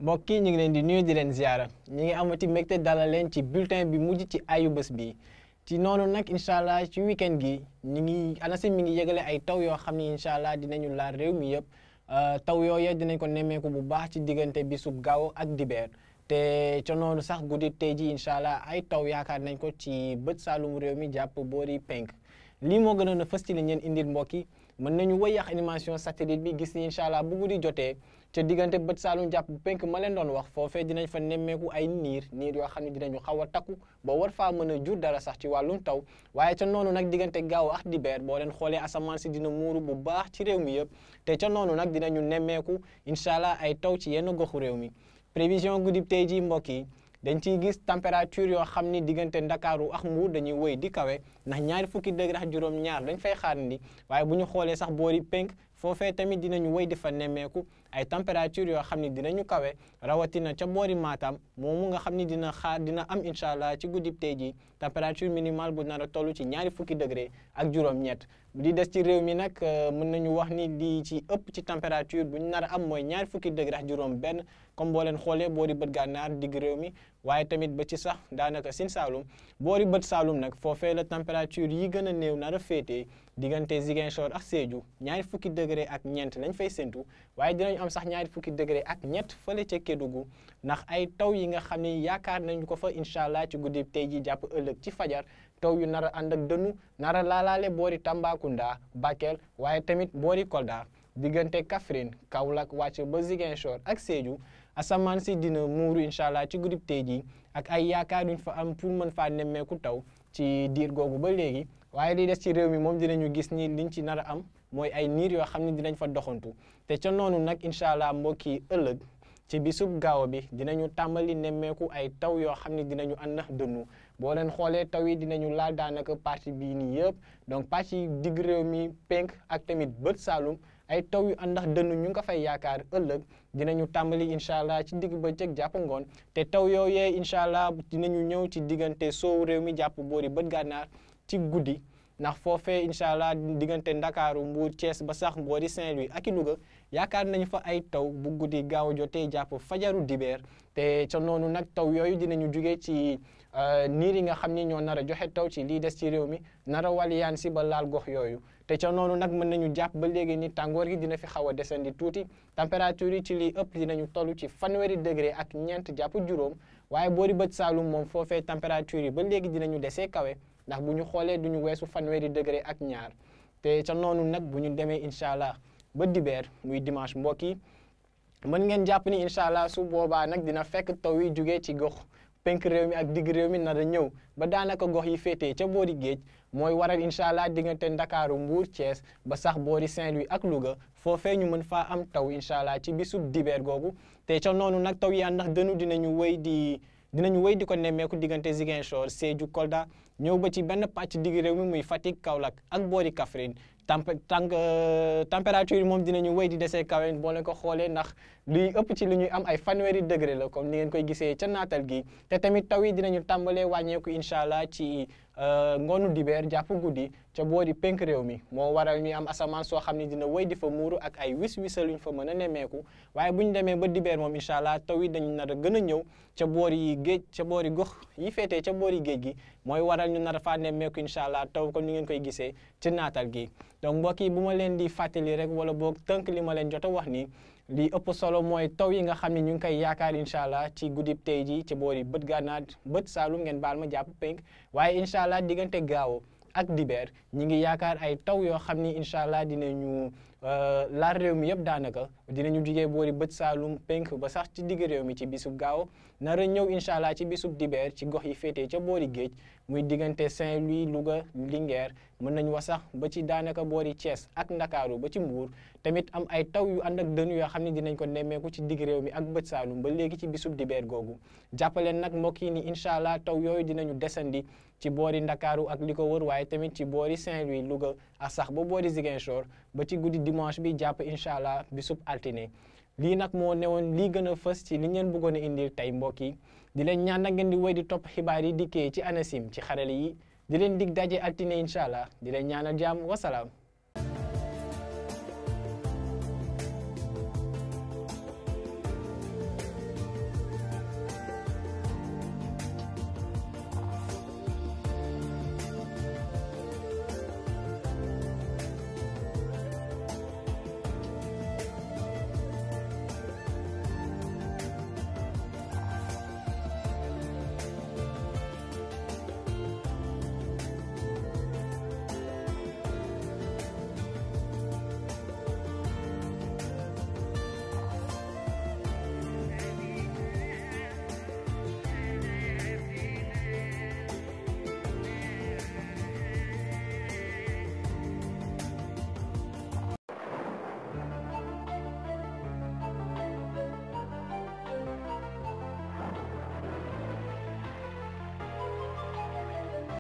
mbokk yi ñu ngi leen di nuyu di leen ziara ñi ngi amati mbégte dalal leen ci bulletin bi mujj ci ayu bés bi ci noonu nag incha allah ci weekend gi ñi ngi ANACIM mi ngi yëgale ay taw yoo xam ni incha allah dinañu laal réew mi yëpp taw yooyu dinañ ko nemmeeku bu baax ci diggante bisub gaaw ak dibeer te ca noonu sax guddi tey ji incha allah ay taw yaakaar nañ ko ci bët saalum réew mi jàpp boori penk lii moo gënoon a fës ci li ngeen indil mbokk yi mën nañu wëy ak animation satellite bi gis ni incha allah bu guddi jotee ca diggante bët saalum jàpp penk ma leen doon wax foofee dinañ fa nemmeeku ay niir yoo xam ne dinañu xaw a takku ba war faa mën a jur dara sax ci wàllum taw waaye ca noonu nag diggante gaaw ak dibeer boo leen xoolee asamaan si dina muuru bu baax ci réew mi yëpp te ca noonu nag dinañu nemmeeku incha allah ay taw ci yenn goxu réew mi prévision guddi tey ji mbokk yi dañ ciy gis température yoo xam ni diggante ndakaaru ak Mbuur dañuy wëy di kawe ndax ñaari fukki degré ak juróom-ñaar dañ fay xaarandi waaye bu ñu xoolee sax boori penk foofee tamit dinañu wëy di fa nemmeeku ay température yoo xam ni dinañu kawe rawatina ca boori Matam moomu nga xam ni dina am incha allah ci guddi tey ji température minimale bu nar a toll ci ñaari fukki degré ak juróom-ñett di des ci réew mi nag mën nañu wax ni di ci ëpp ci température bu ñu nar a am mooy ñaari fukki degré ak juróom-benn comme boo leen xoolee boori bët gànnaar digg réew mi waaye tamit ba ci sax daanaka Sine Saalum boori bët Saalum nag foofee la température yi gën a néew nar a féetee diggante Ziguinchor ak Sédhiou ñaari fukki degré ak ñeent lañ fay séntu waaye dinañu am sax ñaari fukki degré ak ñett fële ca Kédougou ndax ay taw yi nga xam ne yaakaar nañu ko fa incha allah ci guddi tey ji jàpp ëllëg ci fajar taw yu nar a ànd ak dënnu nar a laalaale boori Tambacounda Bakel waaye tamit boori Kolda diggante Kaffrine Kaolack wàcc ba Ziguinchor ak Sédhiou asamaan si dina muuru incha allah ci guddi tey ji ak ay yaakaar yuñ fa am pour mën faa nemmeeku taw ci diir googu ba léegi waaye li des ci réew mi moom dinañu gis ni liñ ci nar a am mooy ay niir yoo xam ne dinañ fa doxantu te ca noonu nag incha allah mbokk yi ëllëg ci bisub gaaw bi dinañu tàmbali nemmeeku ay taw yoo xam ne dinañu ànd ak dënnu boo leen xoolee taw yi dinañu laal daanaka partie bii nii yëpp donc partie digg réew mi penk ak tamit bët saalum ay taw yu ànd ak dënnu ñu ngi ko fay yaakaar ëllëg dinañu tàmbali incha allah ci digg bëccëg jàpp ngoon te taw yooyee incha allah dinañu ñëw ci diggante soowu réew mi jàpp boori bët gànnaar ci guddi ndax foofee incha allah diggante Ndakaaru Mbuur Thiès ba sax boori Saint-Louis ak i Louga yaakaar nañu fa ay taw bu guddi gaaw jotee jàpp fajaru dibeer te ca noonu nag taw yooyu dinañu jugee ci niir yi nga xam ni ñoo nar a joxe taw ci lii des ci réew mi nar a waliyaan si ba laal gox yooyu te ca noonu nag mën nañu jàpp ba léegi ni tàngoor gi dina fi xaw a desandi tuuti température yi ci lii ëpp dinañu toll ci fanweeri degré ak ñeent jàpp juróom waaye boori bët Saalum moom foofee température yi ba léegi dinañu desee kawe ndax bu ñu xoolee duñu weesu fanweeri degré ak ñaar te ca noonu nag bu ñu demee incha allah ba dibeer muy dimanche mbokk yi mën ngeen jàpp ni incha allah su boobaa nag dina fekk taw yi jugee ci gox penk réew mi ak digg réew mi nar a ñëw ba daanaka gox yi féetee ca boori géej mooy waral incha allah diggante Ndakaaru Mbuur Thiès ba sax boori Saint-Louis ak Louga foofee ñu mën faa am taw incha allah ci bisub dibeer googu te ca noonu nag taw yi ànd ak dënnu dinañu wëy di ko nemmeeku diggante Ziguinchor Sédhiou Kolda ñëw ba ci benn pàcc digg réew mi muy Fatick Kaolack ak boori Kaffrine température yi moom dinañu wéy di desee kawe boo leen ko xoolee ndax luy ëpp ci li ñuy am ay fanweeri degré la comme ni ngeen koy gisee ca naatal gi te tamit taw yi dinañu tàmbalee wàññeeku incha allah ci ngoonu dibeer jàpp guddi ca boori penk réew mi moo waral ñu am asamaan soo xam ne dina wéy di fa muuru ak ay wis-wisal luñ fa mën a nemmeeku waaye bu ñu demee ba dibeer moom incha allah taw yi dañu nar a gën a ñëw ca boori géej ca boori gox yi féetee ca boori géej gi mooy waral ñu nar a faa nemmeeku incha allah taw comme ni ngeen koy gisee ci naatal gi donc mbokk yi bu ma leen di fàttali rek wala boog tënk li ma leen jot a wax nii li ëpp solo mooy taw yi nga xam ne ñu ngi koy yaakaar incha allah ci guddib tey ji ci boori bët gànnaar bët saalum ngeen baal ma jàpp penk waaye incha allah diggante gaaw ak dibeer ñi ngi yaakaar ay taw yoo xam ni incha allah dinañu laal réew mi yëpp daanaka dinañu jugee boori bët saalum penk ba sax ci digg réew mi ci bisub gaaw nar a ñëw incha allah ci bisub dibeer ci gox yi féetee ca boori géej muy diggante Saint-Louis Louga Linguère mën nañu wax sax ba ci daanaka boori Thiès ak Ndakaaru ba ci Mbuur tamit am ay taw yu ànd ak dënnu yoo xam ne dinañ ko nemmeeku ci digg réew mi ak bët saalum ba léegi ci bisub dibeer googu jàppaleen nag mbokk yi ni incha allah taw yooyu dinañu desandi ci boori Ndakaaru ak li ko wër waaye tamit ci boori Saint-Louis Louga ak sax ba boori Ziguinchor ba ci guddi dimanche bi jàpp incha allah bisub altine lii nag moo newoon lii gën a fës ci li ngeen bëggoon a indil tey mbokk yi di leen ñaan nag ngeen di wéy di topp xibaar yi dikkee ci ANACIM ci xarale yi di leen dig daje altine incha allah di leen ñaanal jàmm wasalaam